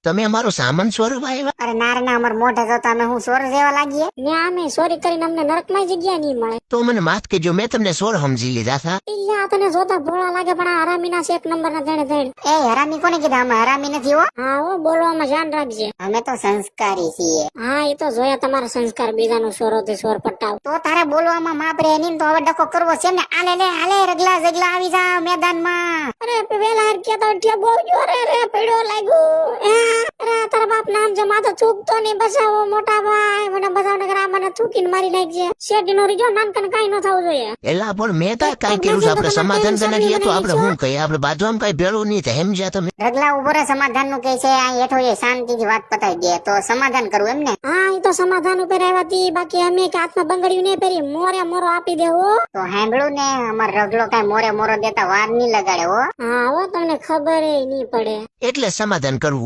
તમે અમારો સામાન ચોરવા આવ્યા? અરે નારના અમાર મોઢે જોતા અમે હું સોર જેવા લાગીએ ને અમે ચોરી કરીને અમને નરકમાં જગ્યા નહીં મળે. તો મને માફ કરજો, મેં તમને ચોર સમજી લીધા હતા. ઈયા તને જોતા ભોળા લાગે પણ આ હરામીના છે એક નંબરના ધણે ધણ. એ હરામી કોને કીધા? અમે હરામી નથી હો. હા હો, બોલવામાં ધ્યાન રાખજે. અમે તો સંસ્કારી છીએ. હા એ તો જોયા તમારા સંસ્કાર, બીજાનો સોરોથી સોર પટાવ. તો તારે બોલવામાં માપ રે નહીં તો હવે ડખો કરવો છે ને. આલે લે આલે રગલા જગલા આવી જા મેદાનમાં. અરે વેલા હરક્યા તો ઠે બહુ જોર રે પડ્યો લાગ્યું. અરે તારા બાપ નામ જે માથો ચૂકતો નહીં, બચાવો મોટા ભાઈ, મને બચાવ નકર આ મને થૂકીને મારી નાખજે. શેઠીનો રીજો નાનકન કાઈ ન થવું જોઈએ. એલા પણ મેં તો કઈ કર્યું છે? આપણે સમાધાન તો નથી, તો આપણે શું કહીએ? આપણે બાજુમાં કઈ ભેળું નહીં થાય, સમજ્યા તમે? રગલા ઉભો રે, સમાધાન નું કે છે આ હેઠો એ શાંતિથી વાત પતાવી દે તો સમાધાન કરવું એમ ને? હા એ તો સમાધાન ઉપર આવ્યા, બાકી અમે કે હાથમાં બંગડીયું નહીં પહેરી મોરે મોરો આપી દેવો. તો સાંભળું ને, અમાર રગલો કઈ મોરે મોરો દેતા વાર નહીં લગાડે હો. હા હો, તમને ખબર નહીં પડે એટલે સમાધાન કરવું.